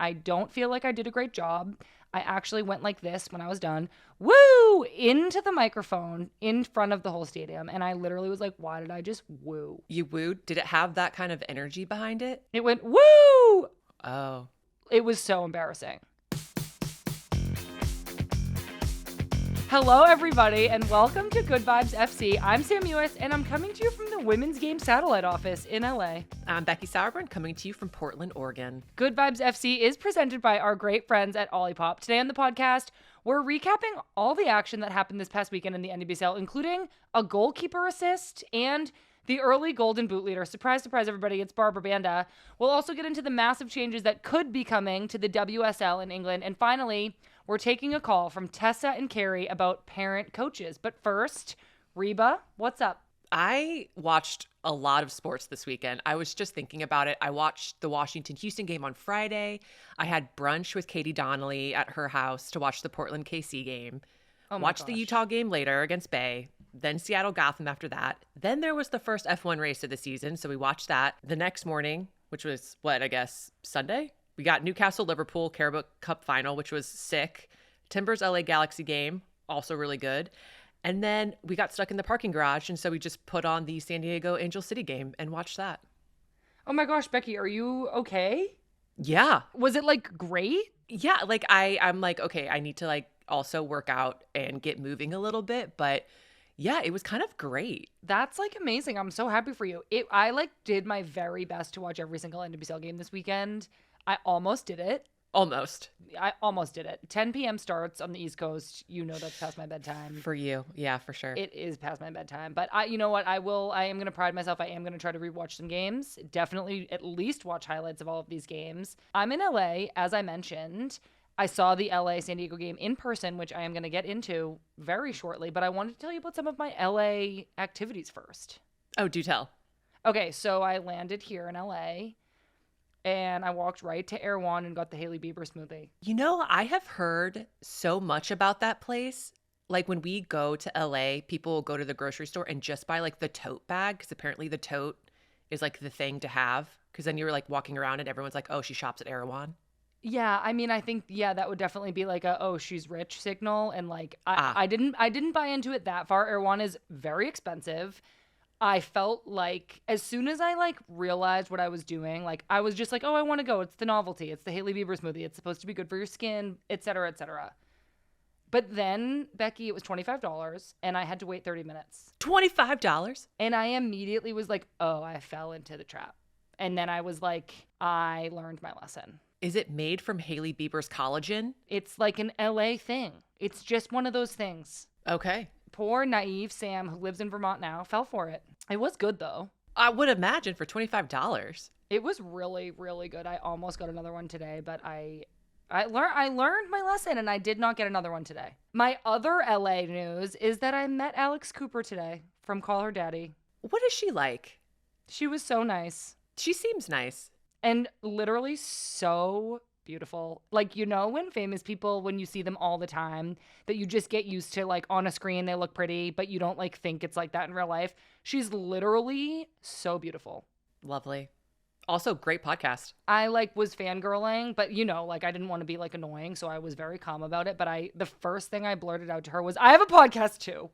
I don't feel like I did a great job. I actually went like this when I was done. Woo! Into the microphone in front of the whole stadium. And I literally was like, why did I just woo? You wooed? Did it have that kind of energy behind it? It went woo! Oh. It was so embarrassing. Hello, everybody, and welcome to Good Vibes FC. I'm Sam Ewis, and I'm coming to you from the Women's Game Satellite Office in LA. I'm Becky Sauerbrunn, coming to you from Portland, Oregon. Good Vibes FC is presented by our great friends at Olipop. Today on the podcast, we're recapping all the action that happened this past weekend in the NWSL, including a goalkeeper assist and the early Golden Boot leader. Surprise, surprise, everybody, it's Barbara Banda. We'll also get into the massive changes that could be coming to the WSL in England. And finally, we're taking a call from Tessa and Carrie about parent coaches. But first, Reba, what's up? I watched a lot of sports this weekend. I was just thinking about it. I watched the Washington-Houston game on Friday. I had brunch with Katie Donnelly at her house to watch the Portland KC game. Watched the Utah game later against Bay. Then Seattle Gotham after that. Then there was the first F1 race of the season, so we watched that. The next morning, which was, Sunday? We got Newcastle-Liverpool Carabao Cup final, which was sick. Timbers LA Galaxy game, also really good. And then we got stuck in the parking garage, and so we just put on the San Diego Angel City game and watched that. Oh my gosh, Becky, are you okay? Yeah. Was it great? Yeah, I'm like, okay, I need to also work out and get moving a little bit, but yeah, it was kind of great. That's amazing. I'm so happy for you. I did my very best to watch every single NWSL game this weekend. I almost did it. I almost did it. 10 p.m. starts on the East Coast. You know that's past my bedtime. For you. Yeah, for sure. It is past my bedtime. But you know what? I am going to pride myself. I am going to try to rewatch some games. Definitely at least watch highlights of all of these games. I'm in LA, as I mentioned. I saw the LA San Diego game in person, which I am going to get into very shortly. But I wanted to tell you about some of my LA activities first. Oh, do tell. Okay, so I landed here in LA. And I walked right to Erewhon and got the Hailey Bieber smoothie. You know, I have heard so much about that place. Like when we go to LA, people will go to the grocery store and just buy the tote bag, because apparently the tote is the thing to have. Because then you're walking around and everyone's like, oh, she shops at Erewhon. Yeah, I mean, I think that would definitely be oh, she's rich signal. And I didn't buy into it that far. Erewhon is very expensive. I felt as soon as I realized what I was doing, I was just oh, I want to go. It's the novelty. It's the Hailey Bieber smoothie. It's supposed to be good for your skin, et cetera, et cetera. But then, Becky, it was $25 and I had to wait 30 minutes. $25? And I immediately was oh, I fell into the trap. And then I was I learned my lesson. Is it made from Hailey Bieber's collagen? It's an LA thing. It's just one of those things. Okay. Poor naive Sam, who lives in Vermont now, fell for it. It was good, though. I would imagine for $25. It was really, really good. I almost got another one today, but I learned my lesson, and I did not get another one today. My other LA news is that I met Alex Cooper today from Call Her Daddy. What is she like? She was so nice. She seems nice. And literally so beautiful. When famous people, when you see them all the time, that you just get used to, on a screen, they look pretty, but you don't, think it's like that in real life. She's literally so beautiful. Lovely. Also, great podcast. I, was fangirling, but, I didn't want to be, annoying, so I was very calm about it. But the first thing I blurted out to her was, I have a podcast, too.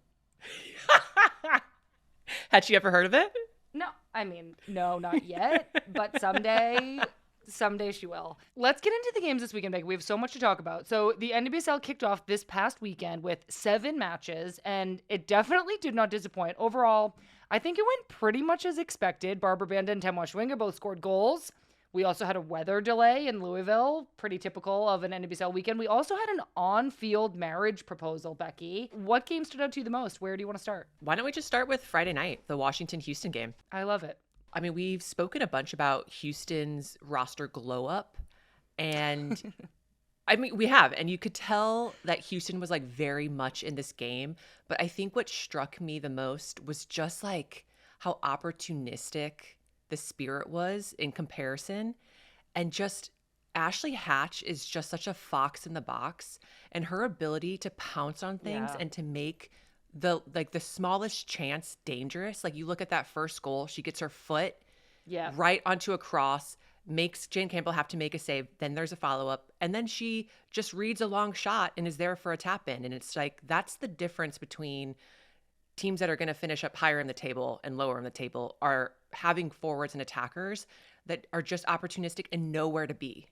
Had she ever heard of it? No, I mean, no, not yet, but someday she will. Let's get into the games this weekend, Becky. We have so much to talk about. So the NWSL kicked off this past weekend with 7 matches, and it definitely did not disappoint. Overall, I think it went pretty much as expected. Barbara Banda and Temwa Schwinger both scored goals. We also had a weather delay in Louisville, pretty typical of an NWSL weekend. We also had an on-field marriage proposal, Becky. What game stood out to you the most? Where do you want to start? Why don't we just start with Friday night, the Washington-Houston game? I love it. I mean, we've spoken a bunch about Houston's roster glow up, and I mean, we have, and you could tell that Houston was very much in this game. But I think what struck me the most was just how opportunistic the Spirit was in comparison. And just Ashley Hatch is just such a fox in the box, and her ability to pounce on things and to make the smallest chance dangerous. You look at that first goal, she gets her foot right onto a cross, makes Jane Campbell have to make a save. Then there's a follow-up. And then she just reads a long shot and is there for a tap in. And it's like, that's the difference between teams that are going to finish up higher in the table and lower in the table are having forwards and attackers that are just opportunistic and know where to be.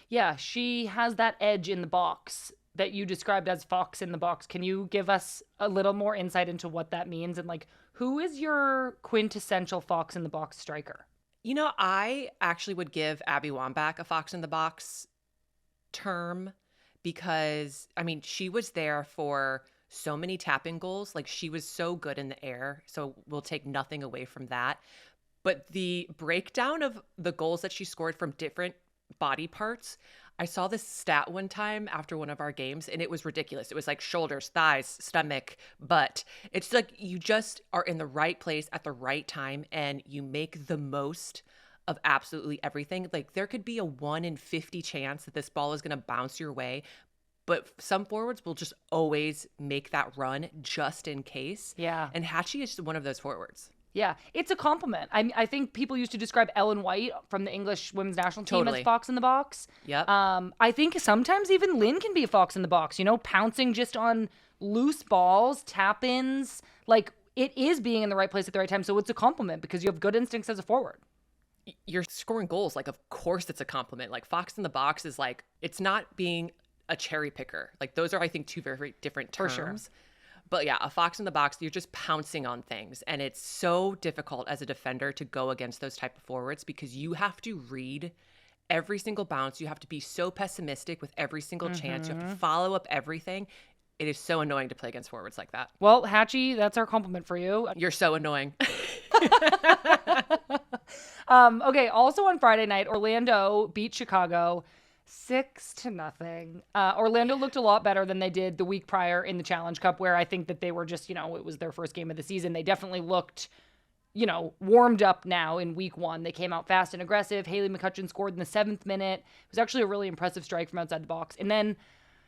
Yeah, she has that edge in the box that you described as fox in the box. Can you give us a little more insight into what that means? And like, who is your quintessential fox in the box striker? I actually would give Abby Wambach a fox in the box term because, she was there for so many tap-in goals. Like, she was so good in the air, so we'll take nothing away from that. But the breakdown of the goals that she scored from different body parts, I saw this stat one time after one of our games, and it was ridiculous. It was like shoulders, thighs, stomach, butt. It's like you just are in the right place at the right time, and you make the most of absolutely everything. Like, there could be a 1 in 50 chance that this ball is going to bounce your way, but some forwards will just always make that run just in case. Yeah. And Hatchie is one of those forwards. Yeah, it's a compliment. I think people used to describe Ellen White from the English women's national team Totally. as fox in the box. Yep. I think sometimes even Lynn can be a fox in the box, pouncing just on loose balls, tap-ins. Like, it is being in the right place at the right time. So it's a compliment because you have good instincts as a forward. You're scoring goals. Like, of course it's a compliment. Like, fox in the box is like, it's not being a cherry picker. Like, those are, I think, two very different terms. For sure. But yeah, a fox in the box, you're just pouncing on things. And it's so difficult as a defender to go against those type of forwards because you have to read every single bounce. You have to be so pessimistic with every single chance. You have to follow up everything. It is so annoying to play against forwards like that. Well, Hatchie, that's our compliment for you. You're so annoying. Okay, also on Friday night, Orlando beat Chicago 6-0. Orlando looked a lot better than they did the week prior in the Challenge Cup, where I think that they were just, it was their first game of the season. They definitely looked, warmed up now in week 1. They came out fast and aggressive. Haley McCutcheon scored in the 7th minute. It was actually a really impressive strike from outside the box. And then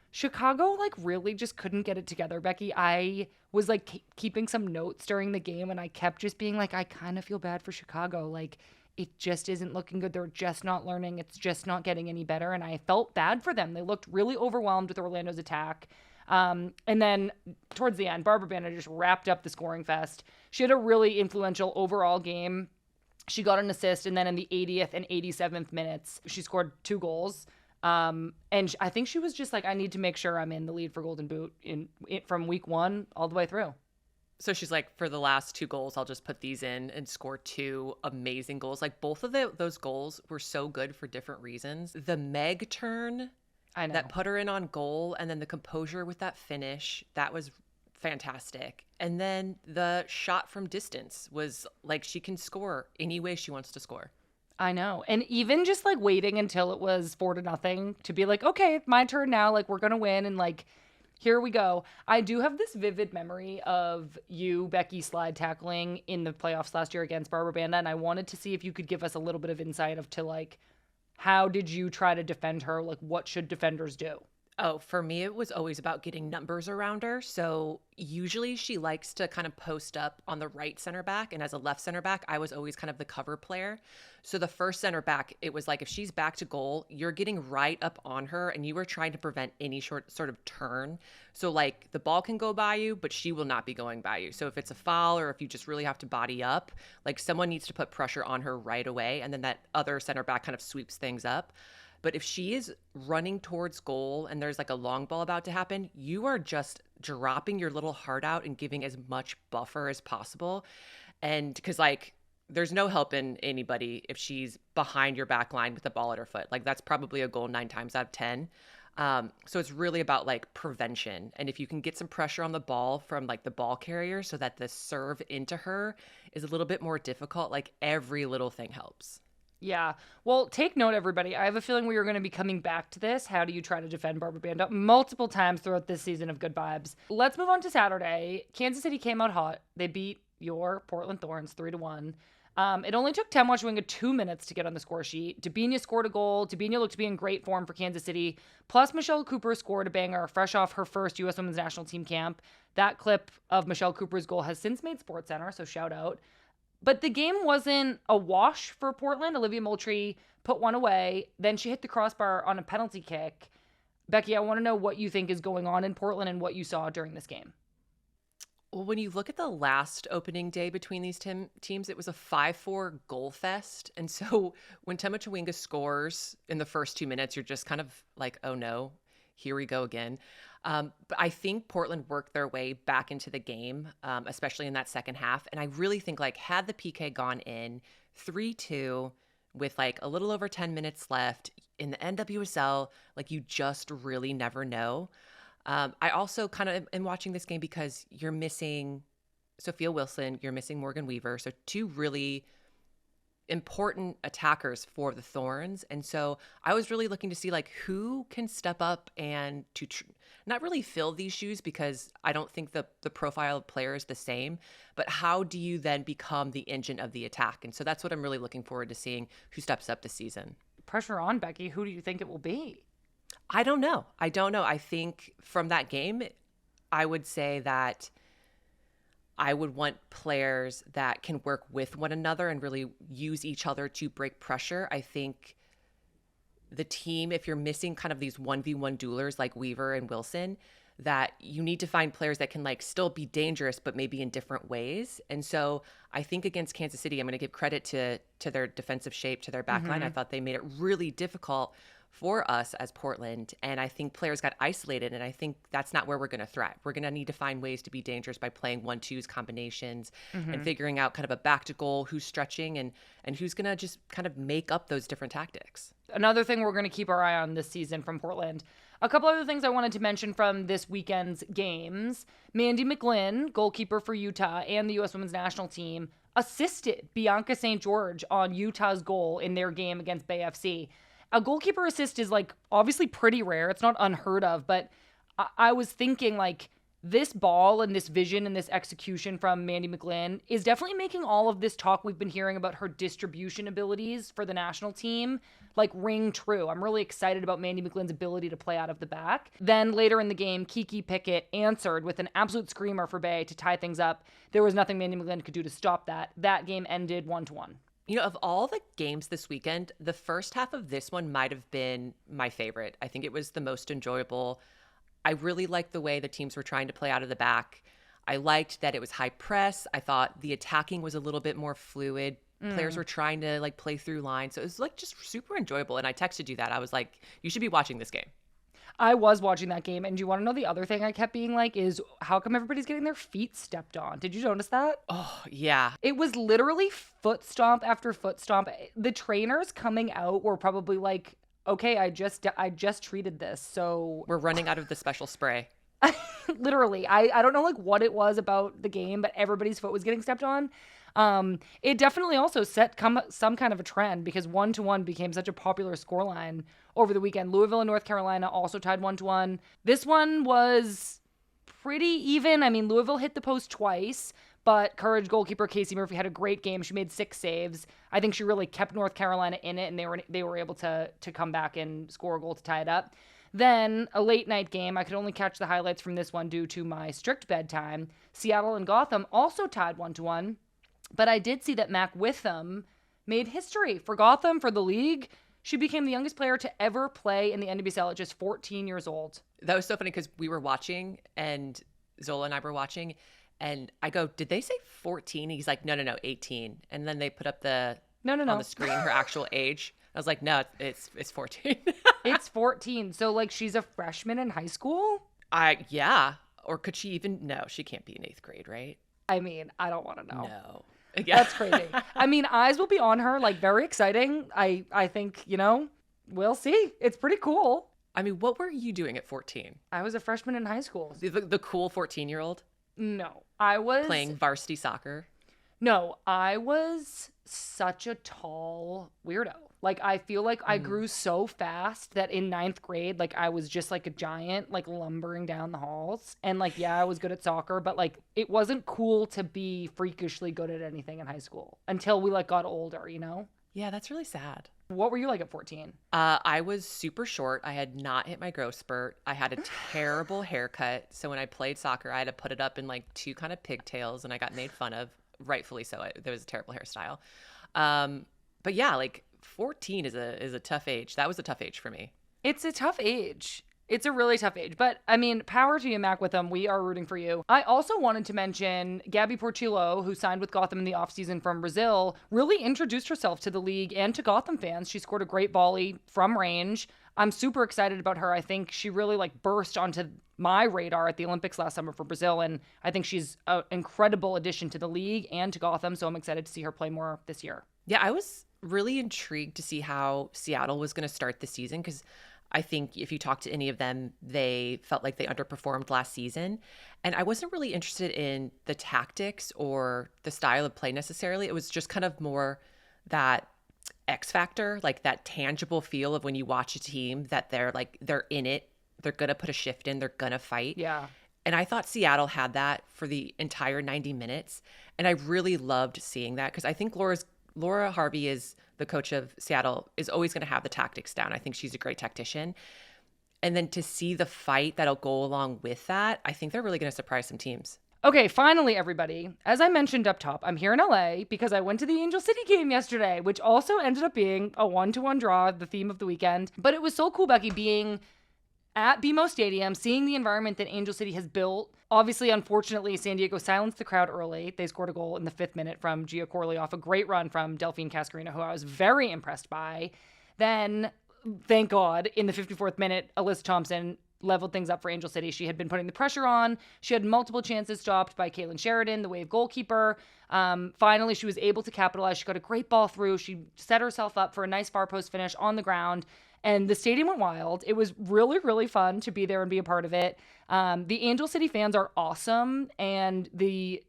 Chicago, really just couldn't get it together, Becky. I was, keeping some notes during the game, and I kept just being like, I kind of feel bad for Chicago. It just isn't looking good. They're just not learning. It's just not getting any better. And I felt bad for them. They looked really overwhelmed with Orlando's attack. And then towards the end, Barbara Banda just wrapped up the scoring fest. She had a really influential overall game. She got an assist. And then in the 80th and 87th minutes, she scored 2 goals. And I think she was just like, I need to make sure I'm in the lead for Golden Boot from week 1 all the way through. So she's like, for the last 2 goals, I'll just put these in and score 2 amazing goals. Like, both of those goals were so good for different reasons. The Meg turn that put her in on goal, and then the composure with that finish, that was fantastic. And then the shot from distance was like, she can score any way she wants to score. I know. And even just waiting until it was 4-0 to be like, okay, my turn now. We're going to win. And here we go. I do have this vivid memory of you, Becky, slide tackling in the playoffs last year against Barbara Banda, and I wanted to see if you could give us a little bit of insight how did you try to defend her? What should defenders do? Oh, for me, it was always about getting numbers around her. So usually she likes to kind of post up on the right center back. And as a left center back, I was always kind of the cover player. So the first center back, it was like, if she's back to goal, you're getting right up on her and you were trying to prevent any sort of turn. So the ball can go by you, but she will not be going by you. So if it's a foul or if you just really have to body up, someone needs to put pressure on her right away. And then that other center back kind of sweeps things up. But if she is running towards goal and there's a long ball about to happen, you are just dropping your little heart out and giving as much buffer as possible. And because there's no helping anybody if she's behind your back line with the ball at her foot. That's probably a goal 9 times out of 10. So it's really about prevention. And if you can get some pressure on the ball from the ball carrier so that the serve into her is a little bit more difficult, every little thing helps. Yeah. Well, take note, everybody. I have a feeling we are going to be coming back to this. How do you try to defend Barbara Banda multiple times throughout this season of Good Vibes? Let's move on to Saturday. Kansas City came out hot. They beat your Portland Thorns 3-1. It only took Tem Wachwinga 2 minutes to get on the score sheet. Dabinia scored a goal. Dabinia looked to be in great form for Kansas City. Plus, Michelle Cooper scored a banger fresh off her first U.S. Women's National Team camp. That clip of Michelle Cooper's goal has since made SportsCenter, so shout out. But the game wasn't a wash for Portland. Olivia Moultrie put one away. Then she hit the crossbar on a penalty kick. Becky, I want to know what you think is going on in Portland and what you saw during this game. Well, when you look at the last opening day between these teams, it was a 5-4 goal fest. And so when Tema Chawinga scores in the first 2 minutes, you're just kind of like, oh no, here we go again. But I think Portland worked their way back into the game, especially in that second half. And I really think like had the PK gone in 3-2 with like a little over 10 minutes left in the NWSL, like you just really never know. I also kind of am watching this game because you're missing Sophia Wilson, you're missing Morgan Weaver. So two really important attackers for the Thorns. And so I was really looking to see like who can step up and to not really fill these shoes, because I don't think the profile of player is the same, but how do you then become the engine of the attack? And so that's what I'm really looking forward to seeing who steps up this season. Pressure on, Becky. Who do you think it will be? I don't know. I think from that game, I would say that I would want players that can work with one another and really use each other to break pressure. I think the team, if you're missing kind of these 1v1 duelers like Weaver and Wilson, that you need to find players that can like still be dangerous, but maybe in different ways. And so I think against Kansas City, I'm going to give credit to their defensive shape, to their back line. I thought they made it really difficult for us as Portland. And I think players got isolated, and I think that's not where we're going to thrive. We're going to need to find ways to be dangerous by playing 1-2s combinations and figuring out kind of a back to goal, who's stretching and who's going to just kind of make up those different tactics. Another thing we're going to keep our eye on this season from Portland. A couple other things I wanted to mention from this weekend's games. Mandy McGlynn, goalkeeper for Utah and the U.S. Women's National Team, assisted Bianca St. George on Utah's goal in their game against Bay FC. A goalkeeper assist is like obviously pretty rare. It's not unheard of, but I was thinking like this ball and this vision and this execution from Mandy McGlynn is definitely making all of this talk we've been hearing about her distribution abilities for the national team like ring true. I'm really excited about Mandy McGlynn's ability to play out of the back. Then later in the game, Kiki Pickett answered with an absolute screamer for Bay to tie things up. There was nothing Mandy McGlynn could do to stop that. That game ended 1-1. You know, of all the games this weekend, the first half of this one might have been my favorite. I think it was the most enjoyable. I really liked the way the teams were trying to play out of the back. I liked that it was high press. I thought the attacking was a little bit more fluid. Players were trying to like play through lines. So it was like just super enjoyable. And I texted you that. I was like, you should be watching this game. I was watching that game. And do you want to know the other thing I kept being like is how come everybody's getting their feet stepped on? Did you notice that? Oh, yeah. It was literally foot stomp after foot stomp. The trainers coming out were probably like, okay, I just treated this. So we're running out of the special spray. Literally. I don't know like what it was about the game, but everybody's foot was getting stepped on. It definitely also set some kind of a trend because 1-1 became such a popular scoreline over the weekend. Louisville and North Carolina also tied 1-1. This one was pretty even. I mean, Louisville hit the post twice, but Courage goalkeeper Casey Murphy had a great game. She made 6 saves. I think she really kept North Carolina in it, and they were able to come back and score a goal to tie it up. Then a late night game. I could only catch the highlights from this one due to my strict bedtime. Seattle and Gotham also tied 1-1. But I did see that Mac Witham made history for Gotham, for the league. She became the youngest player to ever play in the NWSL at just 14 years old. That was so funny because we were watching, and Zola and I were watching, and I go, did they say 14? He's like, no, 18. And then they put up on the screen her actual age. I was like, no, it's 14. It's 14. So, like, she's a freshman in high school? Yeah. Or could she even? No, she can't be in 8th grade, right? I mean, I don't want to know. No. Yeah. That's crazy. I mean, eyes will be on her, like, very exciting. I think, we'll see. It's pretty cool. I mean, what were you doing at 14? I was a freshman in high school. The cool 14-year-old? No. I was... Playing varsity soccer? No, I was such a tall weirdo. Like, I feel like I grew so fast that in 9th grade, like, I was just like a giant, like, lumbering down the halls. And, like, yeah, I was good at soccer, but, like, it wasn't cool to be freakishly good at anything in high school until we, like, got older, Yeah, that's really sad. What were you like at 14? I was super short. I had not hit my growth spurt. I had a terrible haircut. So when I played soccer, I had to put it up in, like, 2 kind of pigtails, and I got made fun of rightfully so. There was a terrible hairstyle. But yeah, like 14 is a tough age. That was a tough age for me. It's a tough age. It's a really tough age. But, I mean, power to you, Mac Witham. We are rooting for you. I also wanted to mention Gabby Portillo, who signed with Gotham in the offseason from Brazil, really introduced herself to the league and to Gotham fans. She scored a great volley from range. I'm super excited about her. I think she really, burst onto my radar at the Olympics last summer for Brazil, and I think she's an incredible addition to the league and to Gotham, so I'm excited to see her play more this year. Yeah, I was really intrigued to see how Seattle was going to start the season because I think if you talk to any of them, they felt like they underperformed last season. And I wasn't really interested in the tactics or the style of play necessarily. It was just kind of more that X factor, like that tangible feel of when you watch a team that they're in it. They're going to put a shift in. They're going to fight. Yeah. And I thought Seattle had that for the entire 90 minutes. And I really loved seeing that because I think Laura Harvey is the coach of Seattle, is always going to have the tactics down. I think she's a great tactician. And then to see the fight that'll go along with that, I think they're really going to surprise some teams. Okay, finally, everybody. As I mentioned up top, I'm here in LA because I went to the Angel City game yesterday, which also ended up being a 1-1 draw, the theme of the weekend. But it was so cool, Becky, being at BMO Stadium, seeing the environment that Angel City has built. Obviously, unfortunately, San Diego silenced the crowd early. They scored a goal in the 5th minute from Gia Corley off a great run from Delphine Cascarino, who I was very impressed by. Then, thank God, in the 54th minute, Alyssa Thompson leveled things up for Angel City. She had been putting the pressure on. She had multiple chances stopped by Caitlin Sheridan, the Wave goalkeeper. Finally, she was able to capitalize. She got a great ball through. She set herself up for a nice far post finish on the ground. And the stadium went wild. It was really, really fun to be there and be a part of it. The Angel City fans are awesome. And the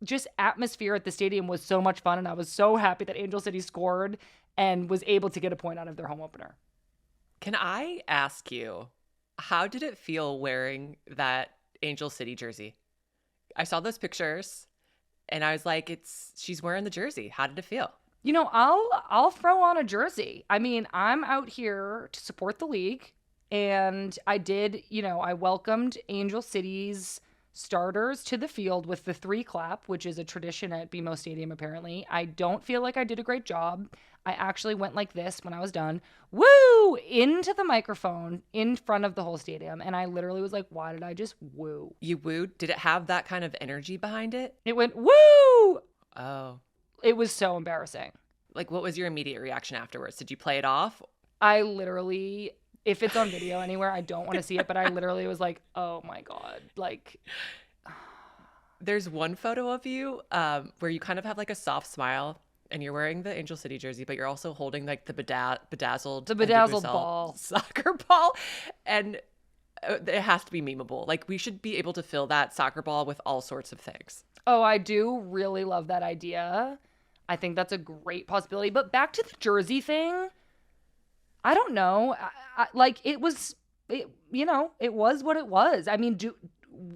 just atmosphere at the stadium was so much fun. And I was so happy that Angel City scored and was able to get a point out of their home opener. Can I ask you, how did it feel wearing that Angel City jersey? I saw those pictures and I was like, she's wearing the jersey. How did it feel? You know, I'll throw on a jersey. I mean, I'm out here to support the league, and I did, I welcomed Angel City's starters to the field with the 3 clap, which is a tradition at BMO Stadium, apparently. I don't feel like I did a great job. I actually went like this when I was done. Woo! Into the microphone in front of the whole stadium, and I literally was like, why did I just woo? You wooed? Did it have that kind of energy behind it? It went, woo! Oh. It was so embarrassing. Like, what was your immediate reaction afterwards? Did you play it off? I literally, if it's on video anywhere, I don't want to see it, but I literally was like, oh my God. There's one photo of you where you kind of have like a soft smile and you're wearing the Angel City jersey, but you're also holding like the bedazzled ball, soccer ball. And it has to be memeable. Like, we should be able to fill that soccer ball with all sorts of things. Oh, I do really love that idea. I think that's a great possibility. But back to the jersey thing, I don't know. It was what it was. I mean,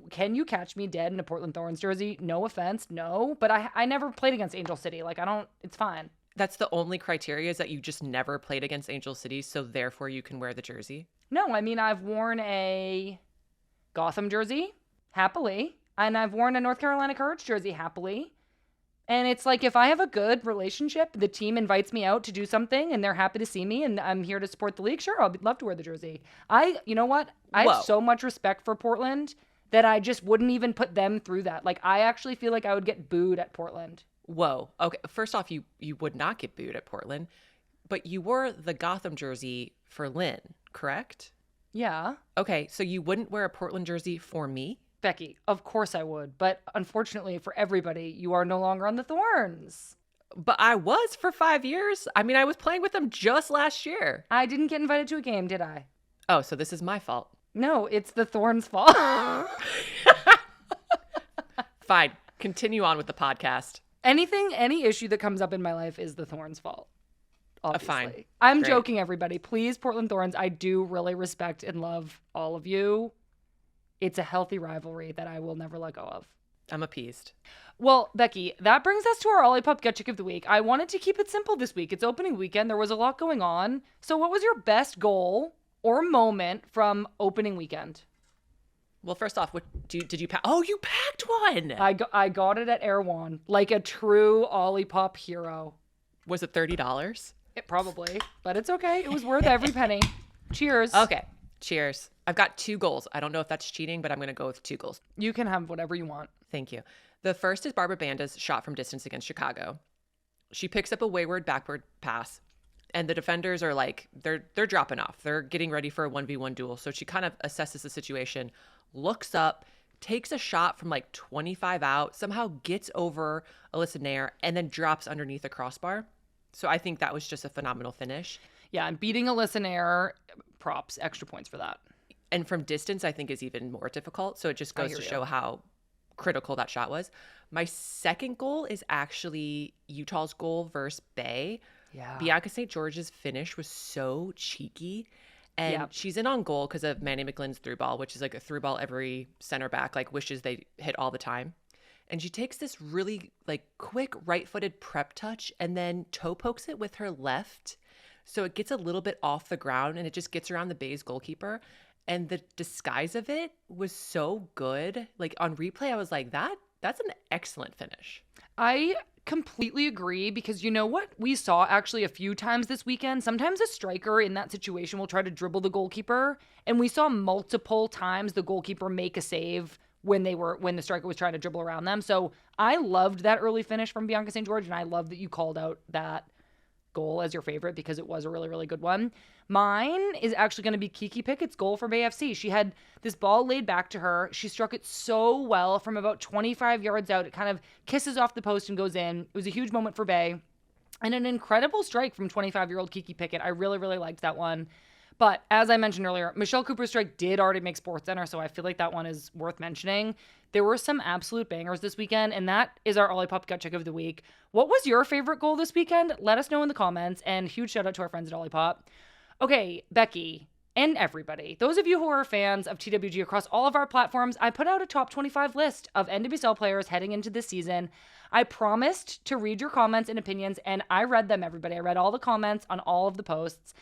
can you catch me dead in a Portland Thorns jersey? No offense, no. But I never played against Angel City. It's fine. That's the only criteria, is that you just never played against Angel City, so therefore you can wear the jersey? No, I mean, I've worn a Gotham jersey, happily. And I've worn a North Carolina Courage jersey, happily. And it's like, if I have a good relationship, the team invites me out to do something and they're happy to see me and I'm here to support the league, sure, I'd love to wear the jersey. You know what? I have so much respect for Portland that I just wouldn't even put them through that. I actually feel like I would get booed at Portland. Whoa. Okay. First off, you would not get booed at Portland, but you wore the Gotham jersey for Lynn, correct? Yeah. Okay. So you wouldn't wear a Portland jersey for me? Becky, of course I would. But unfortunately for everybody, you are no longer on the Thorns. But I was for 5 years. I mean, I was playing with them just last year. I didn't get invited to a game, did I? Oh, so this is my fault. No, it's the Thorns' fault. Fine. Continue on with the podcast. Any issue that comes up in my life is the Thorns' fault. Obviously. Fine. I'm Great. joking, everybody. Please, Portland Thorns, I do really respect and love all of you. It's a healthy rivalry that I will never let go of. I'm appeased. Well, Becky, that brings us to our Olipop Gut Chick of the Week. I wanted to keep it simple this week. It's opening weekend. There was a lot going on. So what was your best goal or moment from opening weekend? Well, first off, did you pack? Oh, you packed one. I got it at Erewhon, like a true Olipop hero. Was it $30? It probably, but it's okay. It was worth every penny. Cheers. Okay. Cheers. I've got 2 goals. I don't know if that's cheating, but I'm going to go with 2 goals. You can have whatever you want. Thank you. The first is Barbara Banda's shot from distance against Chicago. She picks up a wayward backward pass, and the defenders are like, they're dropping off. They're getting ready for a 1v1 duel. So she kind of assesses the situation, looks up, takes a shot from like 25 out, somehow gets over Alyssa Nair, and then drops underneath a crossbar. So I think that was just a phenomenal finish. Yeah, and beating Alyssa Nair, props, extra points for that. And from distance, I think is even more difficult. So it just goes to show how critical that shot was. My second goal is actually Utah's goal versus Bay. Yeah. Bianca St. George's finish was so cheeky. And she's in on goal because of Manny McGlynn's through ball, which is like a through ball every center back like wishes they hit all the time. And she takes this really like quick right-footed prep touch and then toe pokes it with her left. So it gets a little bit off the ground and it just gets around the Bay's goalkeeper. And the disguise of it was so good. Like on replay, I was like, that's an excellent finish. I completely agree because you know what we saw actually a few times this weekend? Sometimes a striker in that situation will try to dribble the goalkeeper. And we saw multiple times the goalkeeper make a save when the striker was trying to dribble around them. So I loved that early finish from Bianca St. George, and I love that you called out that goal as your favorite because it was a really, really good one. Mine is actually going to be Kiki Pickett's goal for Bay FC. She had this ball laid back to her. She struck it so well from about 25 yards out. It kind of kisses off the post and goes in. It was a huge moment for Bay. And an incredible strike from 25-year-old Kiki Pickett. I really, really liked that one. But as I mentioned earlier, Michelle Cooper's strike did already make SportsCenter, so I feel like that one is worth mentioning. There were some absolute bangers this weekend, and that is our Olipop Gut Check of the Week. What was your favorite goal this weekend? Let us know in the comments, and huge shout out to our friends at Olipop. Okay, Becky, and everybody, those of you who are fans of TWG across all of our platforms, I put out a top 25 list of NWSL players heading into this season. I promised to read your comments and opinions, and I read them, everybody. I read all the comments on all of the posts.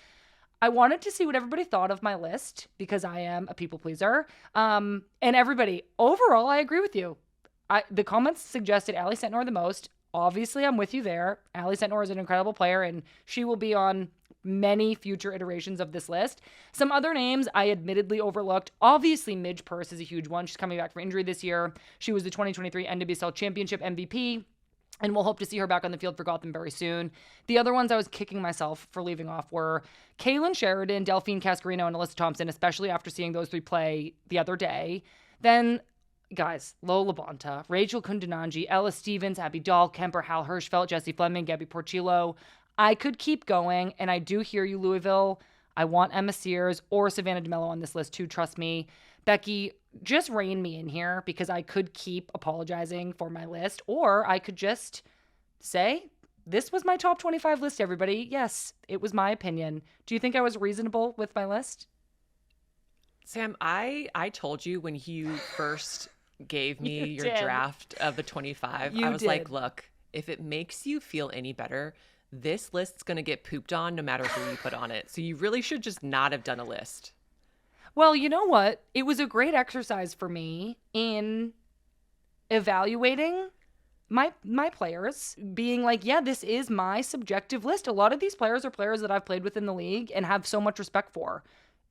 I wanted to see what everybody thought of my list because I am a people pleaser. And everybody, overall, I agree with you. The comments suggested Ali Sentnor the most. Obviously, I'm with you there. Ali Sentnor is an incredible player, and she will be on many future iterations of this list. Some other names I admittedly overlooked. Obviously, Midge Purse is a huge one. She's coming back from injury this year. She was the 2023 NWSL Championship MVP. And we'll hope to see her back on the field for Gotham very soon. The other ones I was kicking myself for leaving off were Kaylin Sheridan, Delphine Cascarino, and Alyssa Thompson, especially after seeing those 3 play the other day. Then, guys, Lola Bonta, Rachel Kundunanji, Ella Stevens, Abby Dahl, Kemper, Hal Hirschfeld, Jessie Fleming, Gabby Porcillo. I could keep going, and I do hear you, Louisville. I want Emma Sears or Savannah DeMello on this list too, trust me. Becky, just rein me in here because I could keep apologizing for my list, or I could just say, this was my top 25 list, everybody. Yes, it was my opinion. Do you think I was reasonable with my list? Sam, I told you when you first gave me your did. draft of the 25, You I was did. like, look, if it makes you feel any better, this list's going to get pooped on no matter who you put on it. So you really should just not have done a list. Well, you know what? It was a great exercise for me in evaluating my players, being like, yeah, this is my subjective list. A lot of these players are players that I've played with in the league and have so much respect for.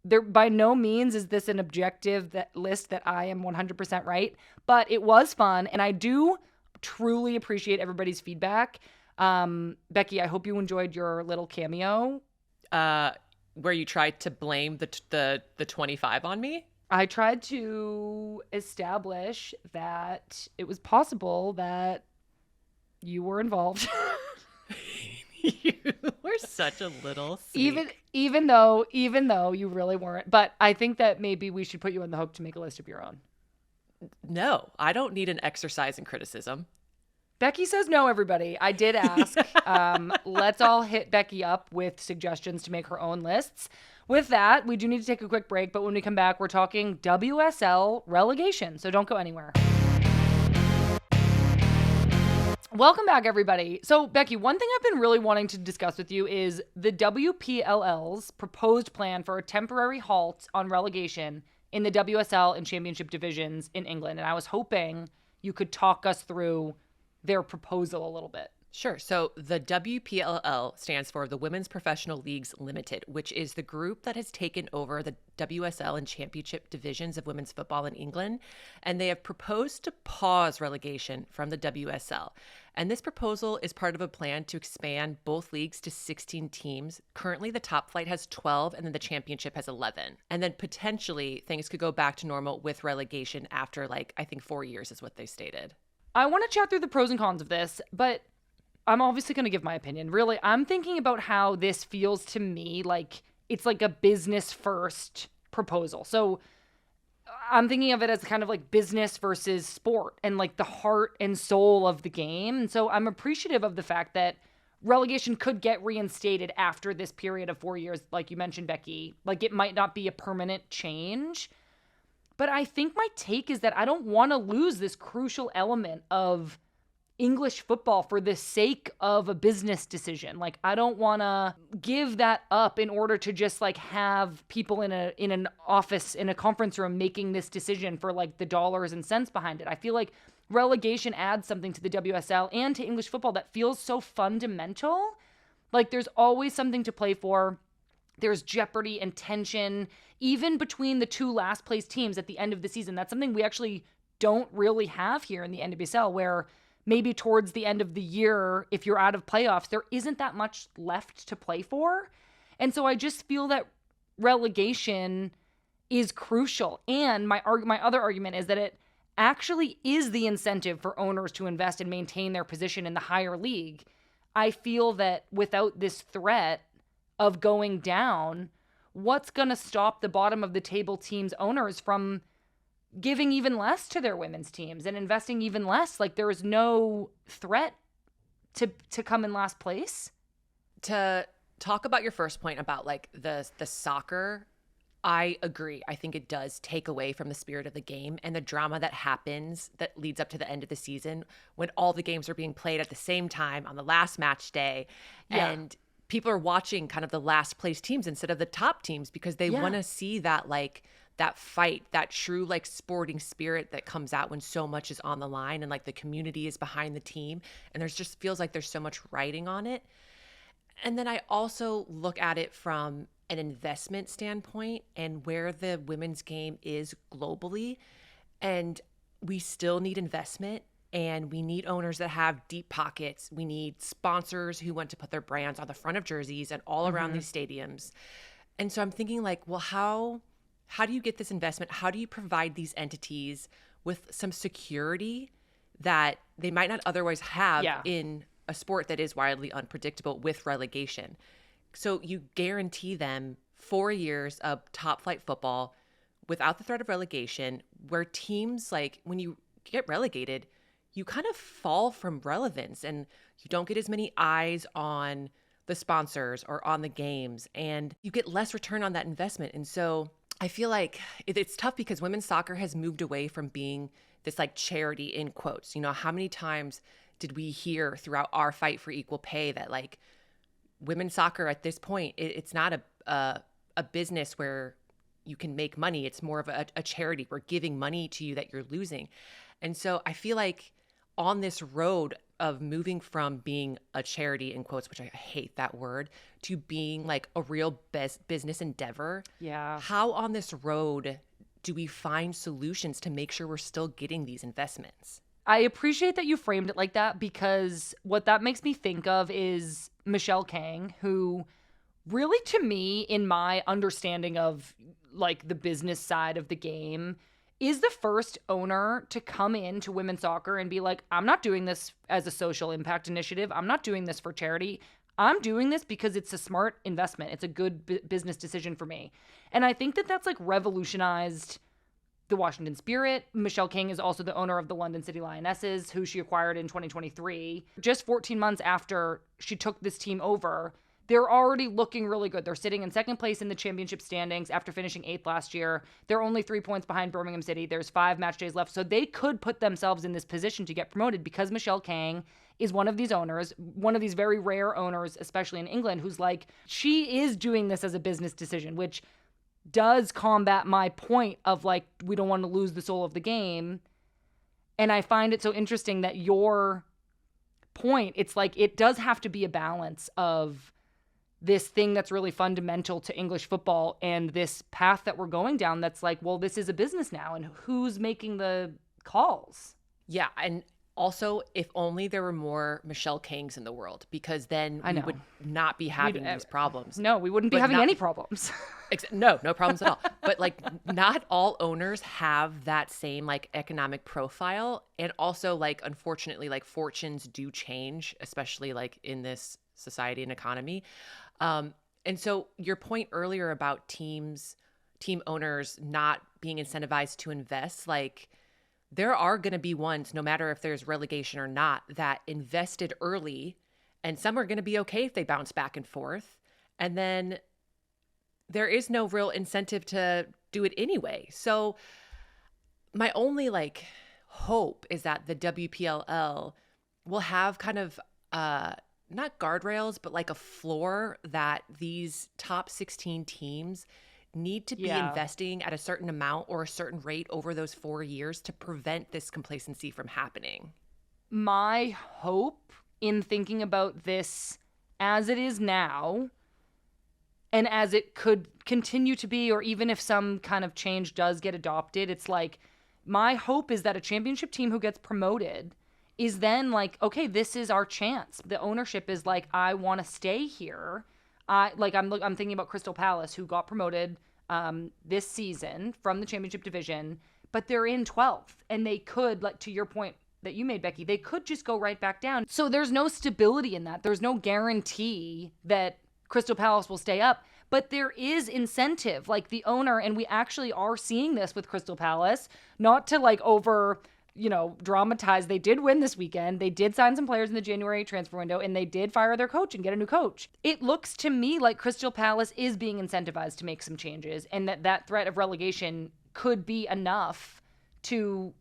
There, by no means is this an objective list that I am 100% right, but it was fun, and I do truly appreciate everybody's feedback. Becky, I hope you enjoyed your little cameo. Where you tried to blame the 25 on me? I tried to establish that it was possible that you were involved. You were such a little sneak. Even though you really weren't. But I think that maybe we should put you on the hook to make a list of your own. No, I don't need an exercise in criticism. Becky says no, everybody. I did ask. Let's all hit Becky up with suggestions to make her own lists. With that, we do need to take a quick break, but when we come back, we're talking WSL relegation, so don't go anywhere. Welcome back, everybody. So, Becky, one thing I've been really wanting to discuss with you is the WPLL's proposed plan for a temporary halt on relegation in the WSL and Championship divisions in England. And I was hoping you could talk us through their proposal a little bit. Sure. So the WPLL stands for the Women's Professional Leagues Limited, which is the group that has taken over the WSL and Championship divisions of women's football in England. And they have proposed to pause relegation from the WSL. And this proposal is part of a plan to expand both leagues to 16 teams. Currently, the top flight has 12, and then the Championship has 11. And then potentially things could go back to normal with relegation after, I think 4 years is what they stated. I want to chat through the pros and cons of this, but I'm obviously going to give my opinion. Really, I'm thinking about how this feels to me like it's like a business first proposal. So I'm thinking of it as kind of like business versus sport and like the heart and soul of the game. And so I'm appreciative of the fact that relegation could get reinstated after this period of 4 years, like you mentioned, Becky. Like it might not be a permanent change. But I think my take is that I don't want to lose this crucial element of English football for the sake of a business decision. Like I don't want to give that up in order to just like have people in an office in a conference room making this decision for like the dollars and cents behind it. I feel like relegation adds something to the WSL and to English football that feels so fundamental. Like there's always something to play for. There's jeopardy and tension even between the two last place teams at the end of the season. That's something we actually don't really have here in the NWSL, where maybe towards the end of the year, if you're out of playoffs, there isn't that much left to play for. And so I just feel that relegation is crucial. And my other argument is that it actually is the incentive for owners to invest and maintain their position in the higher league. I feel that without this threat of going down, what's going to stop the bottom of the table team's owners from giving even less to their women's teams and investing even less? Like there is no threat to come in last place. To talk about your first point about like the soccer, I agree. I think it does take away from the spirit of the game and the drama that happens that leads up to the end of the season when all the games are being played at the same time on the last match day. Yeah. And people are watching kind of the last place teams instead of the top teams because they want to see that like that fight, that true like sporting spirit that comes out when so much is on the line and like the community is behind the team. And there's just feels like there's so much writing on it. And then I also look at it from an investment standpoint and where the women's game is globally. And we still need investment and we need owners that have deep pockets. We need sponsors who want to put their brands on the front of jerseys and all around these stadiums. And so I'm thinking like, well, how do you get this investment? How do you provide these entities with some security that they might not otherwise have in a sport that is wildly unpredictable with relegation? So you guarantee them 4 years of top flight football without the threat of relegation, where teams like when you get relegated, you kind of fall from relevance and you don't get as many eyes on the sponsors or on the games and you get less return on that investment. And so I feel like it's tough because women's soccer has moved away from being this like charity in quotes. You know, how many times did we hear throughout our fight for equal pay that like women's soccer at this point, it's not a business where you can make money. It's more of a charity. We're giving money to you that you're losing. And so I feel like on this road of moving from being a charity in quotes, which I hate that word, to being like a real business endeavor. Yeah. How on this road do we find solutions to make sure we're still getting these investments? I appreciate that you framed it like that because what that makes me think of is Michelle Kang, who really to me, in my understanding of like the business side of the game, is the first owner to come into women's soccer and be like, I'm not doing this as a social impact initiative. I'm not doing this for charity. I'm doing this because it's a smart investment. It's a good business decision for me. And I think that that's like revolutionized the Washington Spirit. Michelle King is also the owner of the London City Lionesses, who she acquired in 2023. Just 14 months after she took this team over, they're already looking really good. They're sitting in second place in the championship standings after finishing 8th last year. They're only 3 points behind Birmingham City. There's 5 match days left. So they could put themselves in this position to get promoted because Michelle Kang is one of these owners, one of these very rare owners, especially in England, who's like, she is doing this as a business decision, which does combat my point of like, we don't want to lose the soul of the game. And I find it so interesting that your point, it's like, it does have to be a balance of this thing that's really fundamental to English football and this path that we're going down that's like, well, this is a business now, and who's making the calls? Yeah, and also, if only there were more Michelle Kangs in the world, because then we would not be having these problems. No, we wouldn't be having any problems. No problems at all. But like, not all owners have that same like economic profile. And also, like, unfortunately, like, fortunes do change, especially like in this society and economy. And so your point earlier about team owners not being incentivized to invest, like, there are going to be ones, no matter if there's relegation or not, that invested early, and some are going to be okay if they bounce back and forth. And then there is no real incentive to do it anyway. So my only like hope is that the WPLL will have kind of not guardrails, but like a floor that these top 16 teams need to be investing at a certain amount or a certain rate over those 4 years to prevent this complacency from happening. My hope in thinking about this as it is now, and as it could continue to be, or even if some kind of change does get adopted, it's like, my hope is that a championship team who gets promoted is then like, okay, this is our chance. The ownership is like, I want to stay here. I'm thinking about Crystal Palace, who got promoted this season from the championship division, but they're in 12th, and they could, like, to your point that you made, Becky, they could just go right back down. So there's no stability in that. There's no guarantee that Crystal Palace will stay up, but there is incentive. Like, the owner, and we actually are seeing this with Crystal Palace, not to like over, dramatize. They did win this weekend. They did sign some players in the January transfer window, and they did fire their coach and get a new coach. It looks to me like Crystal Palace is being incentivized to make some changes, and that threat of relegation could be enough to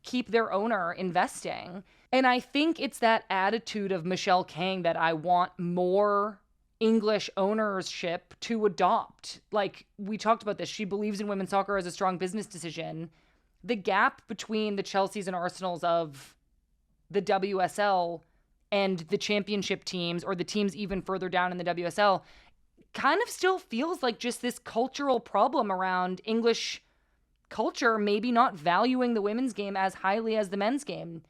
keep their owner investing. And I think it's that attitude of Michelle Kang that I want more English ownership to adopt. Like, we talked about this. She believes in women's soccer as a strong business decision. The gap between the Chelseas and Arsenals of the WSL and the championship teams, or the teams even further down in the WSL, kind of still feels like just this cultural problem around English culture maybe not valuing the women's game as highly as the men's game.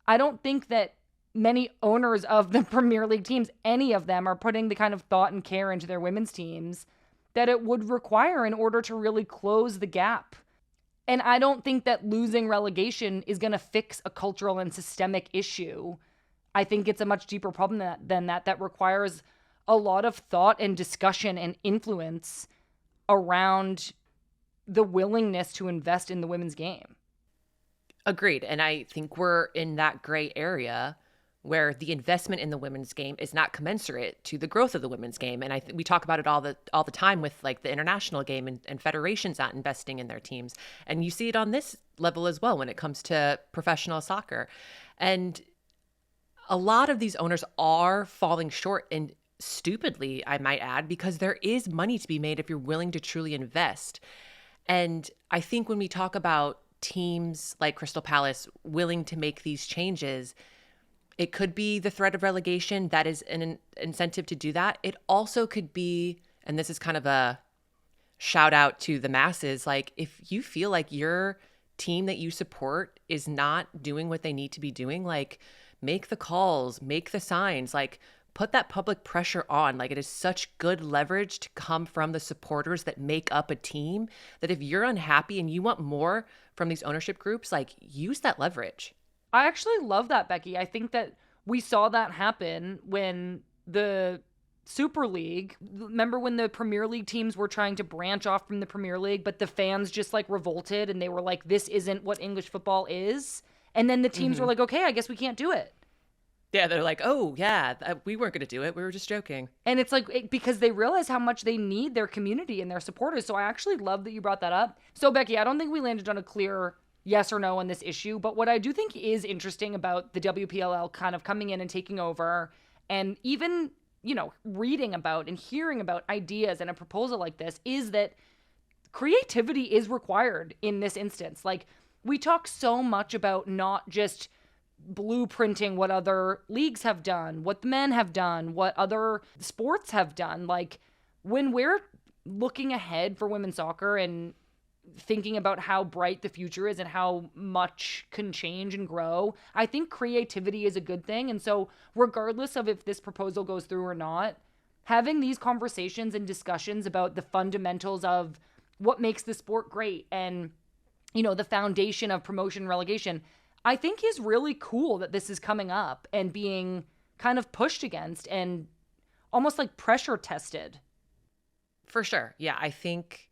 I don't think that many owners of the Premier League teams, any of them, are putting the kind of thought and care into their women's teams that it would require in order to really close the gap. And I don't think that losing relegation is going to fix a cultural and systemic issue. I think it's a much deeper problem than that requires a lot of thought and discussion and influence around the willingness to invest in the women's game. Agreed. And I think we're in that gray area where the investment in the women's game is not commensurate to the growth of the women's game. And we talk about it all the time with like the international game and federations not investing in their teams. And you see it on this level as well when it comes to professional soccer. And a lot of these owners are falling short, and stupidly, I might add, because there is money to be made if you're willing to truly invest. And I think when we talk about teams like Crystal Palace willing to make these changes, it could be the threat of relegation that is an incentive to do that. It also could be, and this is kind of a shout out to the masses, like, if you feel like your team that you support is not doing what they need to be doing, like, make the calls, make the signs, like, put that public pressure on. Like, it is such good leverage to come from the supporters that make up a team, that if you're unhappy and you want more from these ownership groups, like, use that leverage. I actually love that, Becky. I think that we saw that happen when the Super League, remember when the Premier League teams were trying to branch off from the Premier League, but the fans just like revolted and they were like, this isn't what English football is. And then the teams were like, okay, I guess we can't do it. Yeah, they're like, oh, yeah, we weren't going to do it. We were just joking. And it's like, because they realize how much they need their community and their supporters. So I actually love that you brought that up. So, Becky, I don't think we landed on a clear yes or no on this issue. But what I do think is interesting about the WPLL kind of coming in and taking over and even, reading about and hearing about ideas and a proposal like this is that creativity is required in this instance. Like, we talk so much about not just blueprinting what other leagues have done, what the men have done, what other sports have done. Like, when we're looking ahead for women's soccer and thinking about how bright the future is and how much can change and grow, I think creativity is a good thing. And so regardless of if this proposal goes through or not, having these conversations and discussions about the fundamentals of what makes the sport great and, the foundation of promotion and relegation, I think is really cool that this is coming up and being kind of pushed against and almost like pressure tested. For sure. Yeah, I think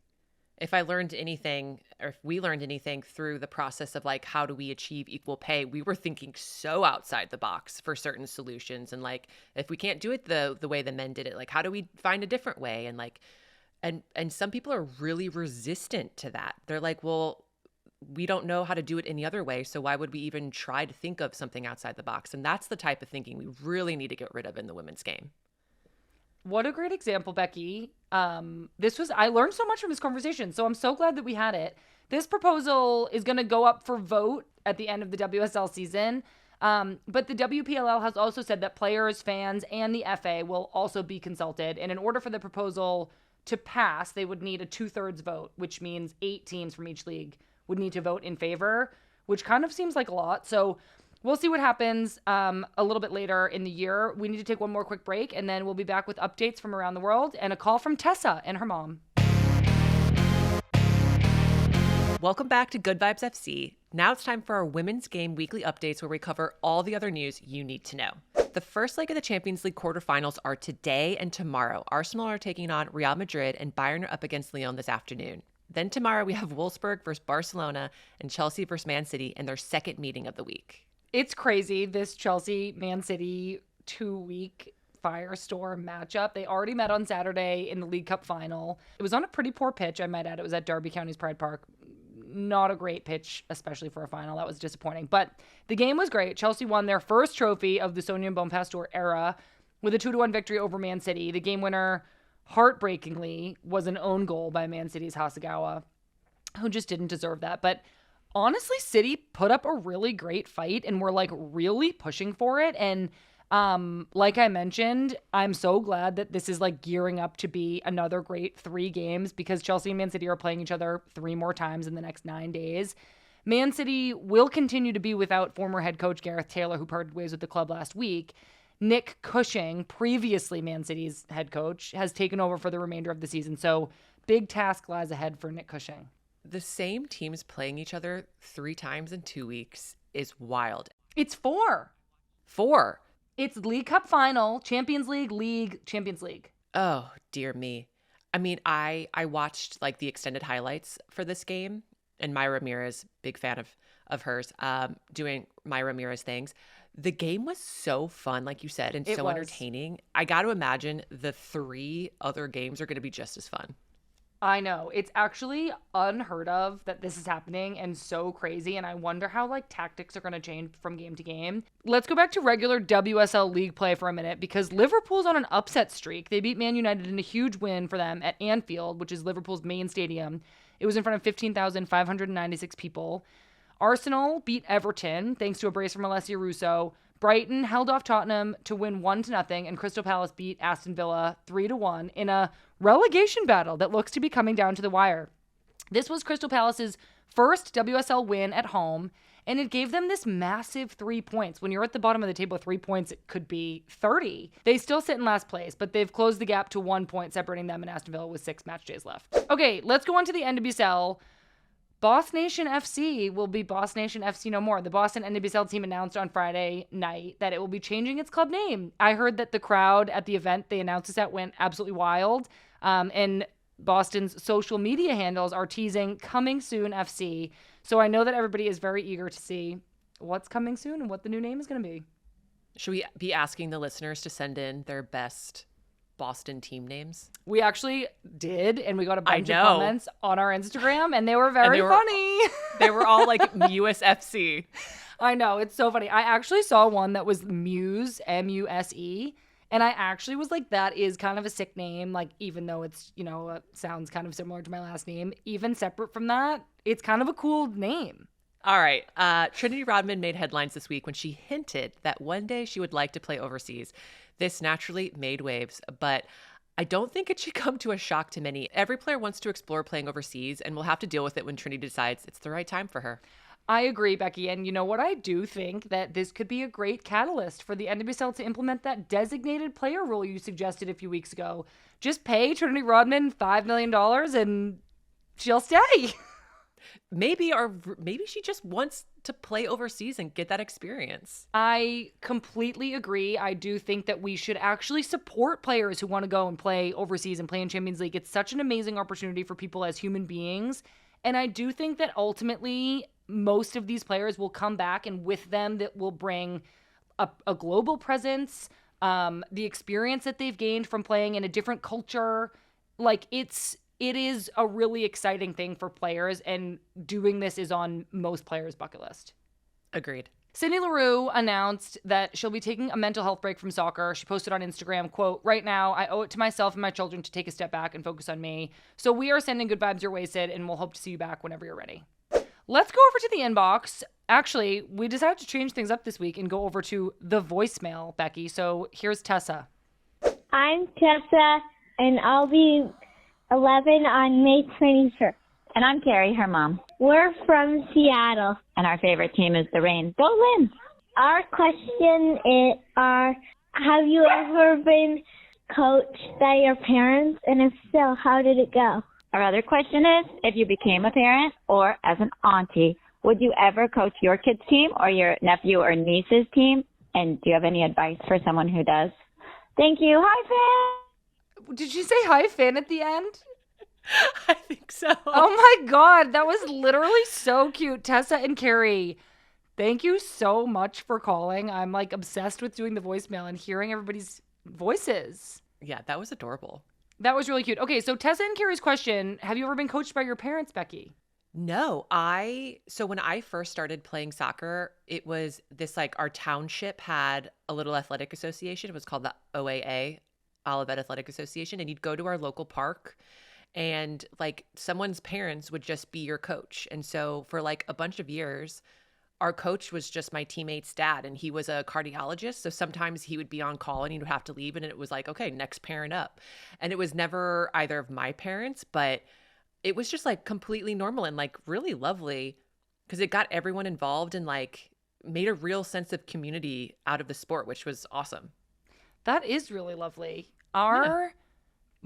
if I learned anything, or if we learned anything through the process of like, how do we achieve equal pay? We were thinking so outside the box for certain solutions. And like, if we can't do it the way the men did it, like, how do we find a different way? And like, and some people are really resistant to that. They're like, well, we don't know how to do it any other way. So why would we even try to think of something outside the box? And that's the type of thinking we really need to get rid of in the women's game. What a great example, Becky. I learned so much from this conversation, so I'm so glad that we had it. This proposal is going to go up for vote at the end of the WSL season. But the WPLL has also said that players, fans, and the FA will also be consulted. And in order for the proposal to pass, they would need a 2/3 vote, which means 8 teams from each league would need to vote in favor, which kind of seems like a lot. So we'll see what happens a little bit later in the year. We need to take one more quick break, and then we'll be back with updates from around the world and a call from Tessa and her mom. Welcome back to Good Vibes FC. Now it's time for our Women's Game weekly updates where we cover all the other news you need to know. The first leg of the Champions League quarterfinals are today and tomorrow. Arsenal are taking on Real Madrid and Bayern are up against Lyon this afternoon. Then tomorrow we have Wolfsburg versus Barcelona and Chelsea versus Man City in their second meeting of the week. It's crazy, this Chelsea-Man City 2-week firestorm matchup. They already met on Saturday in the League Cup final. It was on a pretty poor pitch, I might add. It was at Derby County's Pride Park. Not a great pitch, especially for a final. That was disappointing. But the game was great. Chelsea won their first trophy of the Sonia Bonpastor era with a 2-1 victory over Man City. The game winner, heartbreakingly, was an own goal by Man City's Hasegawa, who just didn't deserve that. But honestly, City put up a really great fight and were like really pushing for it. And like I mentioned, I'm so glad that this is like gearing up to be another great 3 games because Chelsea and Man City are playing each other 3 more times in the next 9 days. Man City will continue to be without former head coach Gareth Taylor, who parted ways with the club last week. Nick Cushing, previously Man City's head coach, has taken over for the remainder of the season. So big task lies ahead for Nick Cushing. The same teams playing each other 3 times in 2 weeks is wild. It's 4. 4. It's League Cup final, Champions League, Champions League. Oh, dear me. I mean, I watched like the extended highlights for this game, and Myra Ramirez, big fan of hers, doing Myra Ramirez things. The game was so fun, like you said, and so entertaining. I got to imagine the 3 other games are going to be just as fun. I know. It's actually unheard of that this is happening and so crazy. And I wonder how like tactics are going to change from game to game. Let's go back to regular WSL league play for a minute because Liverpool's on an upset streak. They beat Man United in a huge win for them at Anfield, which is Liverpool's main stadium. It was in front of 15,596 people. Arsenal beat Everton thanks to a brace from Alessia Russo. Brighton held off Tottenham to win 1-0, and Crystal Palace beat Aston Villa 3-1 in a relegation battle that looks to be coming down to the wire. This was Crystal Palace's first WSL win at home, and it gave them this massive 3 points. When you're at the bottom of the table, 3 points, it could be 30. They still sit in last place, but they've closed the gap to 1 point, separating them and Aston Villa with 6 match days left. Okay, let's go on to the NWSL. Boss Nation FC will be Boss Nation FC no more. The Boston NWSL team announced on Friday night that it will be changing its club name. I heard that the crowd at the event they announced this at went absolutely wild. And Boston's social media handles are teasing Coming Soon FC. So I know that everybody is very eager to see what's coming soon and what the new name is going to be. Should we be asking the listeners to send in their best Boston team names? We actually did, and we got a I bunch of know. comments on our Instagram, and they were very funny. They were all like USFC. I know, it's so funny. I actually saw one that was Muse, M-U-S-E, and I actually was like, that is kind of a sick name, like, even though it's, you know, sounds kind of similar to my last name. Even separate from that, it's kind of a cool name. All right. Trinity Rodman made headlines this week when she hinted that one day she would like to play overseas. This naturally made waves, but I don't think it should come to a shock to many. Every player wants to explore playing overseas, and we'll have to deal with it when Trinity decides it's the right time for her. I agree, Becky. And you know what? I do think that this could be a great catalyst for the NWSL to implement that designated player rule you suggested a few weeks ago. Just pay Trinity Rodman $5 million and she'll stay. Maybe she just wants to play overseas and get that experience. I completely agree. I do think that we should actually support players who want to go and play overseas and play in Champions League. It's such an amazing opportunity for people as human beings. And I do think that ultimately most of these players will come back, and with them that will bring a global presence, the experience that they've gained from playing in a different culture. Like it is a really exciting thing for players, and doing this is on most players' bucket list. Agreed. Cindy LaRue announced that she'll be taking a mental health break from soccer. She posted on Instagram, quote, "Right now, I owe it to myself and my children to take a step back and focus on me. So we are sending good vibes your way, Sid, and we'll hope to see you back whenever you're ready." Let's go over to the inbox. Actually, we decided to change things up this week and go over to the voicemail, Becky. So here's Tessa. I'm Tessa, and I'll be 11 on May 21st. And I'm Carrie, her mom. We're from Seattle. And our favorite team is the Rain. Go Lynn! Our question is, have you ever been coached by your parents? And if so, how did it go? Our other question is, if you became a parent or as an auntie, would you ever coach your kid's team or your nephew or niece's team? And do you have any advice for someone who does? Thank you. Hi, Finn! Did you say hi, Finn, at the end? I think so. Oh my God, that was literally so cute. Tessa and Carrie, thank you so much for calling. I'm like obsessed with doing the voicemail and hearing everybody's voices. Yeah, that was adorable. That was really cute. Okay, so Tessa and Carrie's question, have you ever been coached by your parents, Becky? No, so when I first started playing soccer, it was this, like, our township had a little athletic association. It was called the OAA, Olivet Athletic Association. And you'd go to our local park and like someone's parents would just be your coach. And so for like a bunch of years, our coach was just my teammate's dad, and he was a cardiologist. So sometimes he would be on call and he would have to leave, and it was like, okay, next parent up. And it was never either of my parents, but it was just like completely normal and like really lovely because it got everyone involved and like made a real sense of community out of the sport, which was awesome. That is really lovely.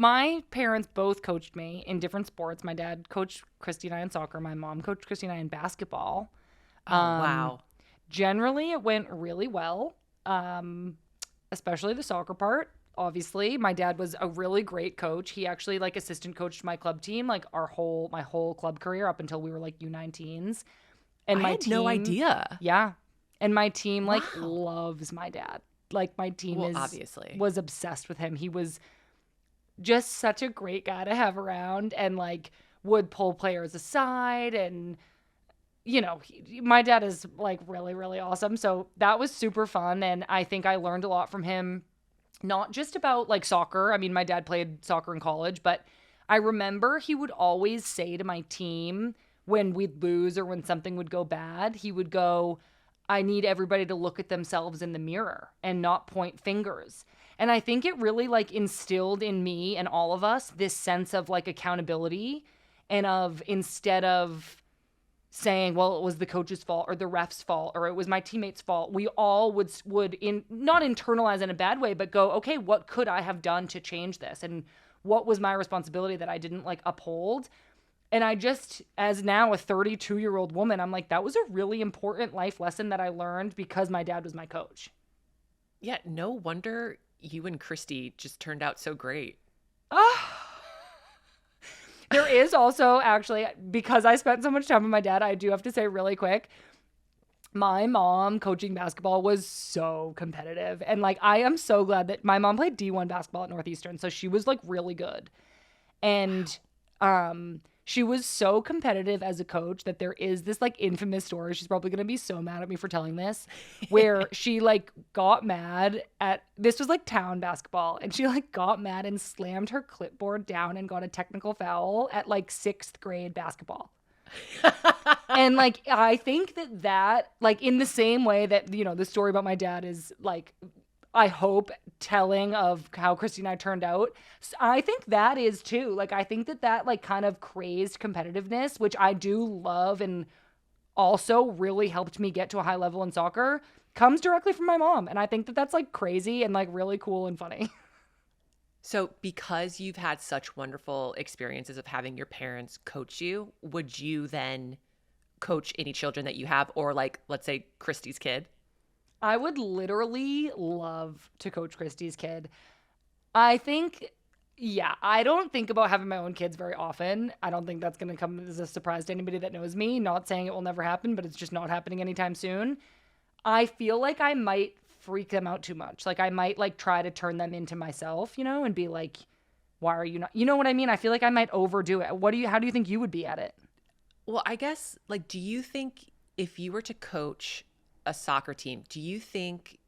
My parents both coached me in different sports. My dad coached Christy and I in soccer. My mom coached Christy and I in basketball. Oh, wow. Generally, it went really well, especially the soccer part. Obviously, my dad was a really great coach. He actually like assistant coached my club team, like my whole club career up until we were like U19s. And I had no idea. Yeah. And my team like loves my dad. Like my team was obsessed with him. He was just such a great guy to have around and like would pull players aside. And, you know, my dad is like really, really awesome. So that was super fun. And I think I learned a lot from him, not just about like soccer. I mean, my dad played soccer in college, but I remember he would always say to my team when we'd lose or when something would go bad, he would go, I need everybody to look at themselves in the mirror and not point fingers. And I think it really like instilled in me and all of us this sense of like accountability and of instead of saying, well, it was the coach's fault or the ref's fault or it was my teammate's fault, we all would not internalize in a bad way, but go, okay, what could I have done to change this? And what was my responsibility that I didn't like uphold? And I just, as now a 32-year-old woman, I'm like, that was a really important life lesson that I learned because my dad was my coach. Yeah, no wonder you and Christy just turned out so great. There is also actually, because I spent so much time with my dad, I do have to say really quick, My mom coaching basketball was so competitive. And like, I am so glad that my mom played D1 basketball at Northeastern. So she was like really good. And she was so competitive as a coach that there is this like infamous story. She's probably going to be so mad at me for telling this, where she like got mad at, this was like town basketball, and she like got mad and slammed her clipboard down and got a technical foul at like 6th grade basketball. And like, I think that like in the same way that, you know, the story about my dad is like, I hope, telling of how Christy and I turned out, I think that is too. Like, I think that like kind of crazed competitiveness, which I do love and also really helped me get to a high level in soccer, comes directly from my mom. And I think that that's like crazy and like really cool and funny. So because you've had such wonderful experiences of having your parents coach you, would you then coach any children that you have, or like, let's say Christy's kid? I would literally love to coach Christy's kid. I think, yeah, I don't think about having my own kids very often. I don't think that's going to come as a surprise to anybody that knows me. Not saying it will never happen, but it's just not happening anytime soon. I feel like I might freak them out too much. Like, I might like try to turn them into myself, you know, and be like, why are you not, you know what I mean? I feel like I might overdo it. How do you think you would be at it? Well, I guess, like, do you think if you were to coach a soccer team, do you think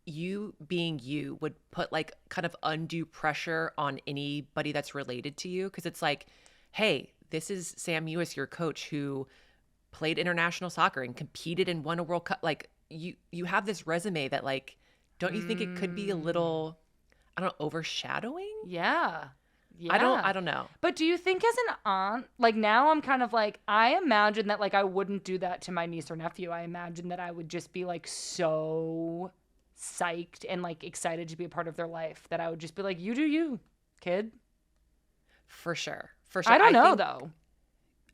you being you would put like kind of undue pressure on anybody that's related to you? Because it's like, hey, this is Sam Ewis, your coach, who played international soccer and competed and won a World Cup. Like, you have this resume that, like, don't you think it could be a little, I don't know, overshadowing? Yeah. Yeah. I don't know. But do you think as an aunt, like now I'm kind of like, I imagine that like I wouldn't do that to my niece or nephew. I imagine that I would just be like so psyched and like excited to be a part of their life that I would just be like, you do you, kid. For sure. For sure. I don't know think, though.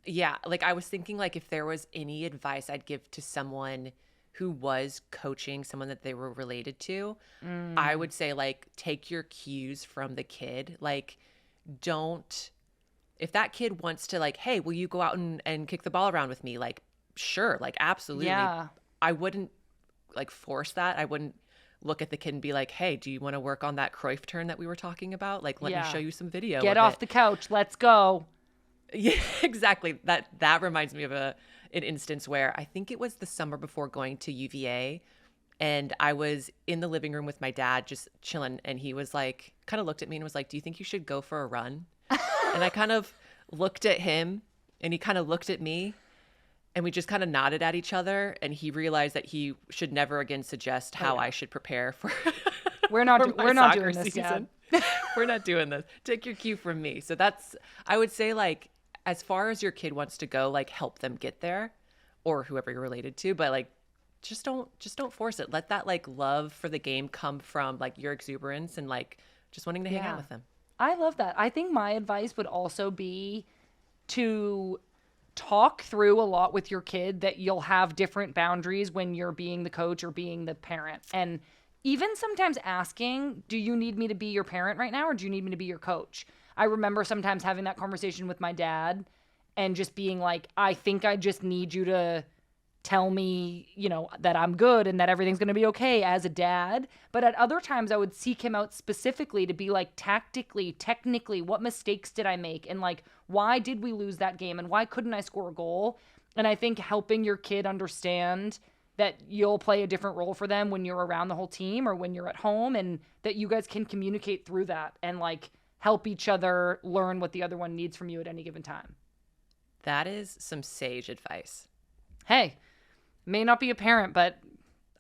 Yeah. Like, I was thinking, like, if there was any advice I'd give to someone who was coaching someone that they were related to, I would say, like, take your cues from the kid. Like, if that kid wants to, like, hey, will you go out and kick the ball around with me? Like, sure, like, absolutely. Yeah. I wouldn't like force that. I wouldn't look at the kid and be like, hey, do you want to work on that Cruyff turn that we were talking about? Like, let me show you some video. Get off the couch. Let's go. Yeah, exactly. That reminds me of an instance where I think it was the summer before going to UVA, and I was in the living room with my dad just chilling, and he was like, kind of looked at me and was like, do you think you should go for a run? And I kind of looked at him, and he kind of looked at me, and we just kind of nodded at each other, and he realized that he should never again suggest how I should prepare for We're not doing this, season. We're not doing this. Take your cue from me. So that's, I would say, like, as far as your kid wants to go, like, help them get there, or whoever you're related to, but like, just don't force it. Let that like love for the game come from like your exuberance and like just wanting to hang out with them. I love that. I think my advice would also be to talk through a lot with your kid that you'll have different boundaries when you're being the coach or being the parent. And even sometimes asking, do you need me to be your parent right now, or do you need me to be your coach? I remember sometimes having that conversation with my dad and just being like, I think I just need you to tell me, you know, that I'm good and that everything's going to be okay as a dad. But at other times I would seek him out specifically to be like, tactically, technically, what mistakes did I make? And like, why did we lose that game? And why couldn't I score a goal? And I think helping your kid understand that you'll play a different role for them when you're around the whole team or when you're at home, and that you guys can communicate through that and like help each other learn what the other one needs from you at any given time. That is some sage advice. Hey, may not be a parent, but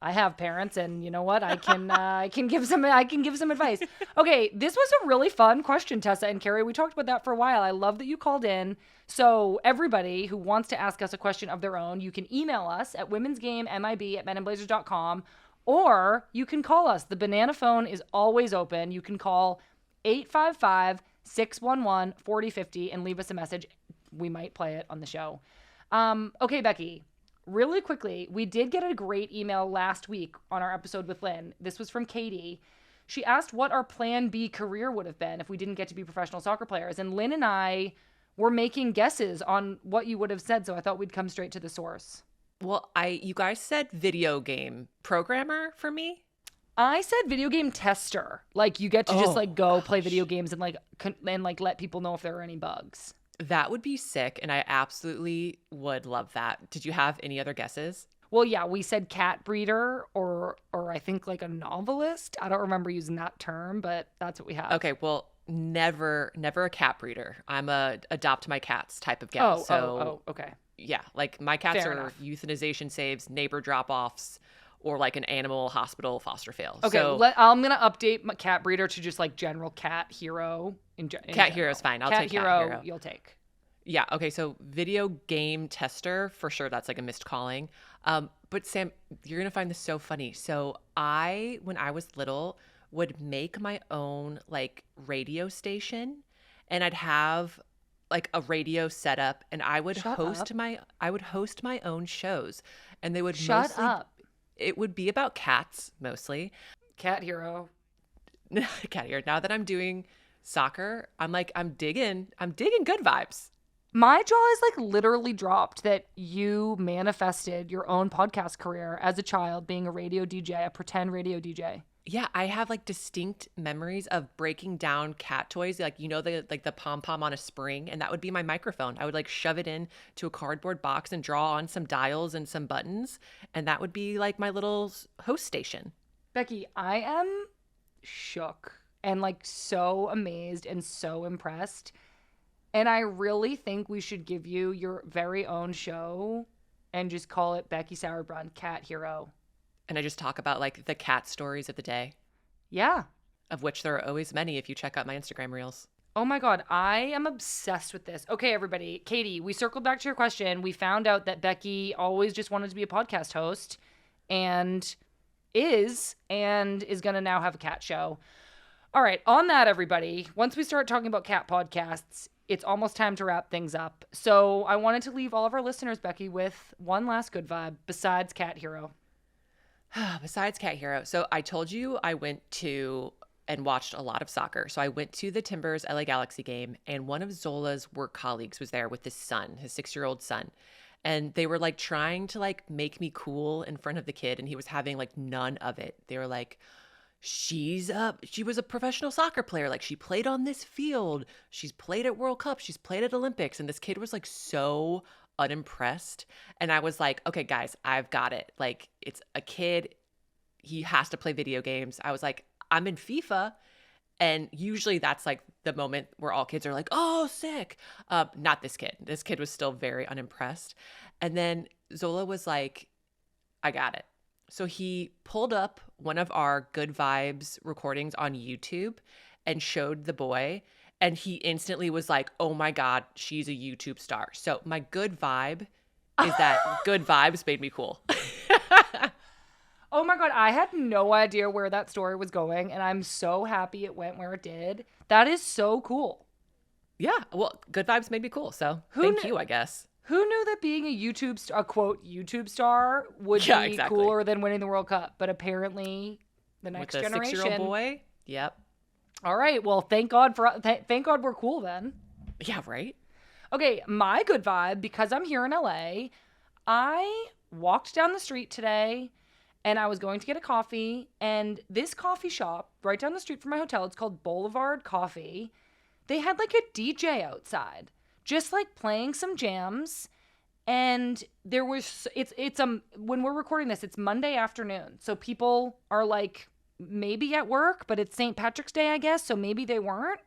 I have parents, and you know what? I can give some advice. Okay, this was a really fun question, Tessa and Carrie. We talked about that for a while. I love that you called in. So everybody who wants to ask us a question of their own, you can email us at womensgamemib@menandblazers.com, or you can call us. The banana phone is always open. You can call 855-611-4050 and leave us a message. We might play it on the show. Okay, Becky. Really quickly, we did get a great email last week on our episode with Lynn. This was from Katie. She asked what our plan B career would have been if we didn't get to be professional soccer players. And Lynn and I were making guesses on what you would have said, so I thought we'd come straight to the source. Well, you guys said video game programmer for me. I said video game tester. Like you get to just like go play video gosh. games and like let people know if there are any bugs. That would be sick, and I absolutely would love that. Did you have any other guesses? Well, yeah, we said cat breeder or I think like a novelist. I don't remember using that term, but that's what we have. Okay, well, never a cat breeder. I'm a adopt my cats type of gal. Okay. Yeah, like my cats Fair are enough. euthanization saves, neighbor drop-offs, or like an animal hospital foster fail. Okay, So I'm gonna update my cat breeder to just like general cat hero. In cat hero's fine. I'll cat take hero, cat hero. You'll take. Yeah. Okay. So video game tester for sure. That's like a missed calling. But Sam, you're gonna find this so funny. So when I was little, would make my own like radio station, and I'd have like a radio setup, and I would host my own shows, and they would Shut up. It would be about cats mostly. Cat hero. Cat here. Now that I'm doing soccer, I'm digging good vibes. My jaw is like literally dropped that you manifested your own podcast career as a child being a radio DJ, a pretend radio DJ. Yeah, I have like distinct memories of breaking down cat toys, like the pom pom on a spring, and that would be my microphone. I would like shove it in to a cardboard box and draw on some dials and some buttons, and that would be like my little host station. Becky, I am shook and like so amazed and so impressed. And I really think we should give you your very own show and just call it Becky Sauerbrunn Cat Hero. And I just talk about like the cat stories of the day, Yeah. of which there are always many if you check out my Instagram reels. Oh my God, I am obsessed with this. Okay, everybody. Katie, we circled back to your question. We found out that Becky always just wanted to be a podcast host and is going to now have a cat show. All right, on that, everybody, once we start talking about cat podcasts, it's almost time to wrap things up. So I wanted to leave all of our listeners, Becky, with one last good vibe besides Cat Hero. Besides Cat Hero. So I told you I went to and watched a lot of soccer. So I went to the Timbers LA Galaxy game, and one of Zola's work colleagues was there with his son, his 6-year-old son. And they were like trying to like make me cool in front of the kid, and he was having like none of it. They were like, she was a professional soccer player. Like she played on this field. She's played at World Cup. She's played at Olympics. And this kid was like so unimpressed. And I was like, okay, guys, I've got it. Like it's a kid. He has to play video games. I was like, I'm in FIFA. And usually that's like the moment where all kids are like, oh, sick. Not this kid. This kid was still very unimpressed. And then Zola was like, I got it. So he pulled up one of our Good Vibes recordings on YouTube and showed the boy. And he instantly was like, oh my God, she's a YouTube star. So my good vibe is that Good Vibes made me cool. Oh my God, I had no idea where that story was going, and I'm so happy it went where it did. That is so cool. Yeah, well, Good Vibes made me cool. So thank you, I guess. Who knew that being a quote, YouTube star would be exactly. cooler than winning the World Cup? But apparently the next With the generation. 6-year-old boy? Yep. All right. Well, thank God we're cool then. Yeah, right? Okay, my good vibe, because I'm here in LA, I walked down the street today and I was going to get a coffee, and this coffee shop right down the street from my hotel, it's called Boulevard Coffee. They had like a DJ outside, just like playing some jams. And there was, when we're recording this, it's Monday afternoon. So people are like maybe at work, but it's St. Patrick's Day, I guess. So maybe they weren't.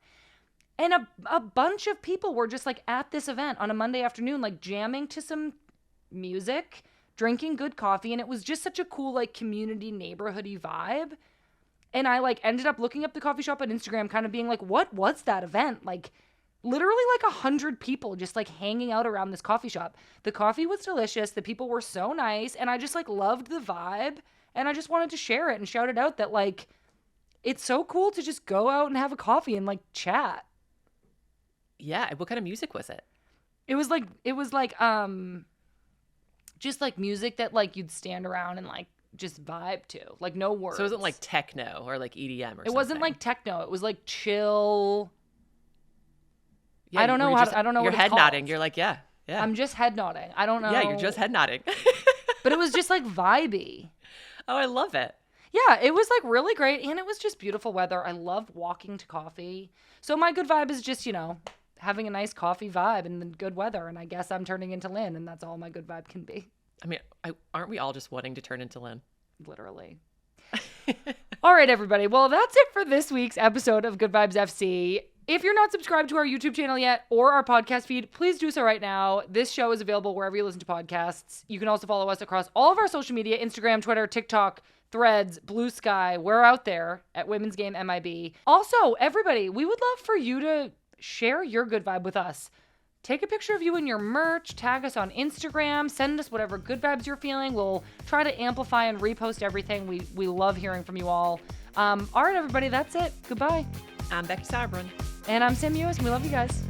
And a bunch of people were just like at this event on a Monday afternoon, like jamming to some music, drinking good coffee. And it was just such a cool, like community neighborhoody vibe. And I like ended up looking up the coffee shop on Instagram, kind of being like, what was that event? Like literally like 100 people just like hanging out around this coffee shop. The coffee was delicious. The people were so nice. And I just like loved the vibe. And I just wanted to share it and shout it out that like, it's so cool to just go out and have a coffee and like chat. Yeah. What kind of music was it? It was like just like music that like you'd stand around and like just vibe to, like no words. So it wasn't like techno or like EDM or something. It wasn't like techno. It was like chill. Yeah, I don't know I don't know what you're it's head called. nodding. You're like, yeah. I'm just head nodding. I don't know. Yeah, you're just head nodding. but it was just like vibey. Oh, I love it. Yeah, it was like really great, and it was just beautiful weather. I love walking to coffee. So my good vibe is just, having a nice coffee vibe and then good weather, and I guess I'm turning into Lynn, and that's all my good vibe can be. I mean, aren't we all just wanting to turn into Lynn? Literally. All right, everybody. Well, that's it for this week's episode of Good Vibes FC. If you're not subscribed to our YouTube channel yet or our podcast feed, please do so right now. This show is available wherever you listen to podcasts. You can also follow us across all of our social media, Instagram, Twitter, TikTok, Threads, Blue Sky. We're out there at Women's Game MIB. Also, everybody, we would love for you to share your good vibe with us. Take a picture of you in your merch, tag us on Instagram, send us whatever good vibes you're feeling. We'll try to amplify and repost everything. We love hearing from you all. All right, everybody, that's it. Goodbye. I'm Becky Sabrin. And I'm Sam Ewis, and we love you guys.